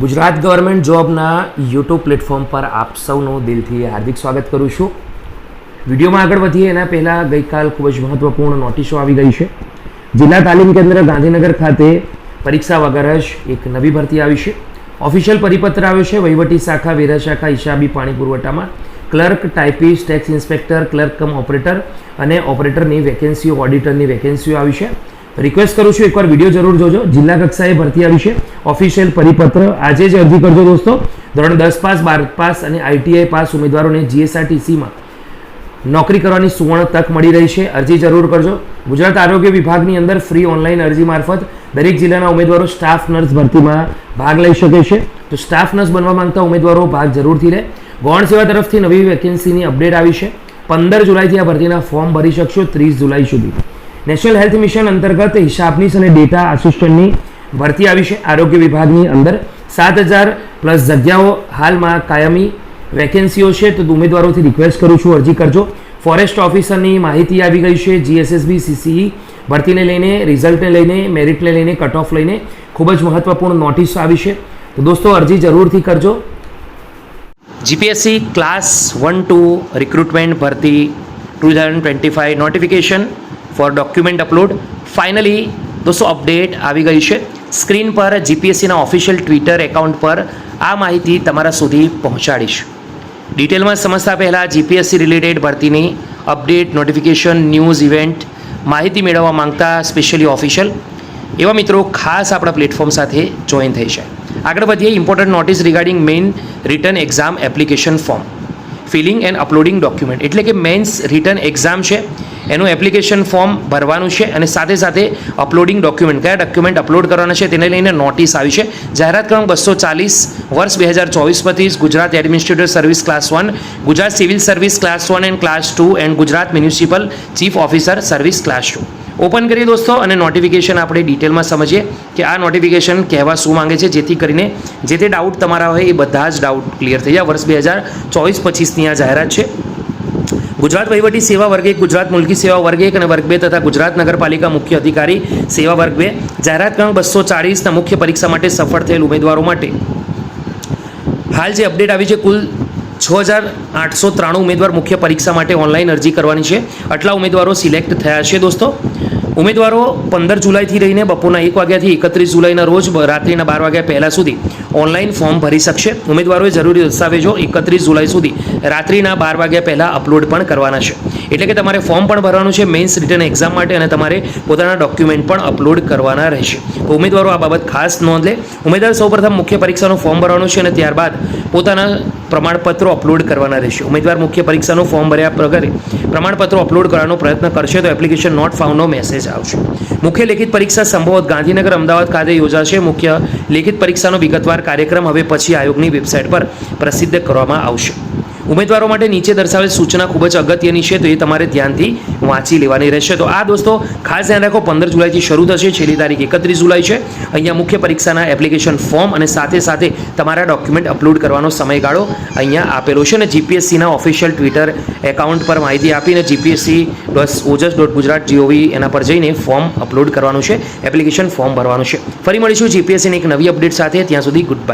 Gujarat government જોબના YouTube platform પર આપ સૌનું દિલથી હાર્દિક સ્વાગત કરું છું. વિડીયોમાં આગળ વધીએ એના પહેલાં ગઈકાલ ખૂબ જ મહત્વપૂર્ણ નોટિસો આવી ગઈ છે. જિલ્લા તાલીમ કેન્દ્ર ગાંધીનગર ખાતે પરીક્ષા વગર જ એક નવી ભરતી આવી છે. ઓફિશિયલ પરિપત્ર આવ્યો છે. વહીવટી શાખા, વેરા શાખા, હિસાબી, પાણી પુરવઠામાં clerk, typist, tax inspector, clerk cum operator અને ઓપરેટરની વેકેન્સીઓ, ઓડિટરની વેકેન્સીઓ આવી છે. રિક્વેસ્ટ કરું છું એકવાર વિડીયો જરૂર જોજો. જિલ્લા કક્ષાએ ભરતી આવી છે. ઓફિશિયલ પરિપત્ર આજે જ અરજી કરજો દોસ્તો. ધોરણ 10 પાસ, 12 પાસ અને ITI પાસ ઉમેદવારોને GSRTCમાં નોકરી કરવાની સુવર્ણ તક મળી રહી છે. અરજી જરૂર કરજો. ગુજરાત આરોગ્ય વિભાગની અંદર ફ્રી ઓનલાઈન અરજી મારફત દરેક જિલ્લાના ઉમેદવારો સ્ટાફ નર્સ ભરતીમાં ભાગ લઈ શકે છે. તો સ્ટાફ નર્સ બનવા માંગતા ઉમેદવારો ભાગ જરૂરથી લે. ગૌણ સેવા તરફથી નવી વેકેન્સીની અપડેટ આવી છે. 15 જુલાઈથી આ ભરતીના ફોર્મ ભરી શકશો 30 જુલાઈ સુધી. નેશનલ હેલ્થ મિશન અંતર્ગત હિસાબનીસ અને ડેટા આસિસ્ટન્ટની ભરતી આવી છે. આરોગ્ય વિભાગની અંદર 7000 પ્લસ જગ્યાઓ હાલમાં કાયમી વેકેન્સીઓ છે. તો ઉમેદવારોથી રિક્વેસ્ટ કરું છું અરજી કરજો. ફોરેસ્ટ ઓફિસરની માહિતી આવી ગઈ છે. GSSB CCE ભરતીને લઈને, રિઝલ્ટને લઈને, મેરિટને લઈને, કટ ઓફ લઈને ખૂબ જ મહત્વપૂર્ણ નોટિસ આવી છે. તો દોસ્તો અરજી જરૂરથી કરજો. GPSC ક્લાસ 1-2 રિક્રુટમેન્ટ ભરતી 2025 notification for document upload finally દોસ્તો અપડેટ આવી ગઈ છે. સ્ક્રીન પર GPSCના ઓફિશિયલ ટ્વિટર એકાઉન્ટ પર આ માહિતી તમારા સુધી પહોંચાડીશ. ડિટેલમાં સમજતા પહેલાં GPSC રિલેટેડ ભરતીની અપડેટ, નોટિફિકેશન, ન્યૂઝ, ઇવેન્ટ માહિતી મેળવવા માંગતા સ્પેશિયલી ઓફિશિયલ એવા મિત્રો ખાસ આપણા પ્લેટફોર્મ સાથે જોઈન થઈ છે. આગળ વધીએ. Important notice regarding main written exam application form filling and uploading document, એટલે કે મેન્સ રિટર્ન એક્ઝામ છે એનું એપ્લિકેશન ફોર્મ ભરવાનું છે અને સાથે સાથે અપલોડિંગ ડોક્યુમેન્ટ, કયા ડોક્યુમેન્ટ અપલોડ કરવાના છે તેને લઈને નોટિસ આવી છે. જાહેરાત ક્રમાંક 240 વર્ષ 2024 પરથી Gujarat administrative service class 1, Gujarat civil service class 1 and class 2 and Gujarat municipal chief officer service class 2 open કરીએ દોસ્તો અને નોટિફિકેશન આપણે ડિટેલમાં સમજીએ કે આ નોટિફિકેશન કહેવા શું માંગે છે, જેથી કરીને જે તે ડાઉટ તમારા હોય એ બધા જ ડાઉટ ક્લિયર થઈ જાય. વર્ષ 2024-25ની આ જાહેરાત છે. ગુજરાત વહીવટી સેવા વર્ગ 1, ગુજરાત મુલકી સેવા વર્ગ 1 અને વર્ગ 2 તથા ગુજરાત નગરપાલિકા મુખ્ય અધિકારી સેવા વર્ગ 2 જાહેરાત ક્રમાંક 240ના મુખ્ય પરીક્ષા માટે સફળ થયેલ ઉમેદવારો માટે હાલ જે અપડેટ આવી છે, કુલ 6893 ઉમેદવાર મુખ્ય પરીક્ષા માટે ઓનલાઈન અરજી કરવાની છે. આટલા ઉમેદવારો સિલેક્ટ થયા છે દોસ્તો. ઉમેદવારો 15 જુલાઈથી રહીને બપોરના 1 વાગ્યાથી 31 જુલાઈના રોજ રાત્રિના 12 વાગ્યા પહેલાં સુધી ઓનલાઈન ફોર્મ ભરી શકશે. ઉમેદવારોએ જરૂરી દસ્તાવેજો 31 જુલાઈ સુધી રાત્રિના 12 વાગ્યા પહેલાં અપલોડ પણ કરવાના છે. એટલે કે તમારે ફોર્મ પણ ભરવાનું છે મેઇન્સ રિટર્ન એક્ઝામ માટે અને તમારે પોતાના ડોક્યુમેન્ટ પણ અપલોડ કરવાના રહેશે. તો ઉમેદવારો આ બાબત ખાસ નોંધ લે. ઉમેદવાર સૌપ્રથમ મુખ્ય પરીક્ષાનું ફોર્મ ભરવાનું છે અને ત્યારબાદ પોતાના પ્રમાણપત્રો અપલોડ કરવાના રહેશે. ઉમેદવાર મુખ્ય પરીક્ષાનું ફોર્મ ભર્યા વગર પ્રમાણપત્રો અપલોડ કરવાનો પ્રયત્ન કરશે તો એપ્લિકેશન નોટ ફાઉન્ડનો મેસેજ આવશે. મુખ્ય લેખિત પરીક્ષા સંભવત ગાંધીનગર, અમદાવાદ ખાતે યોજાશે. મુખ્ય લેખિત પરીક્ષાનો વિગતવાર કાર્યક્રમ હવે પછી આયોગની વેબસાઇટ પર પ્રસિદ્ધ કરવામાં આવશે. ઉમેદવારો માટે નીચે દર્શાવેલ સૂચના ખૂબ જ અગત્યની છે, તો એ તમારે ધ્યાનથી વાંચી લેવાની રહેશે. તો આ દોસ્તો ખાસ ધ્યાન રાખો, 15 જુલાઈથી શરૂ થશે, છેલ્લી તારીખ 31 જુલાઈ છે. અહીંયા મુખ્ય પરીક્ષાના એપ્લિકેશન ફોર્મ અને સાથે સાથે તમારા ડોક્યુમેન્ટ અપલોડ કરવાનો સમયગાળો અહીંયા આપેલો છે અને GPSCના ઓફિશિયલ ટ્વિટર એકાઉન્ટ પર માહિતી આપીને gpsc.ojas.gujarat.gov એના પર જઈને ફોર્મ અપલોડ કરવાનું છે, એપ્લિકેશન ફોર્મ ભરવાનું છે. ફરી મળીશું GPSCની એક નવી અપડેટ સાથે. ત્યાં સુધી ગુડ બાય.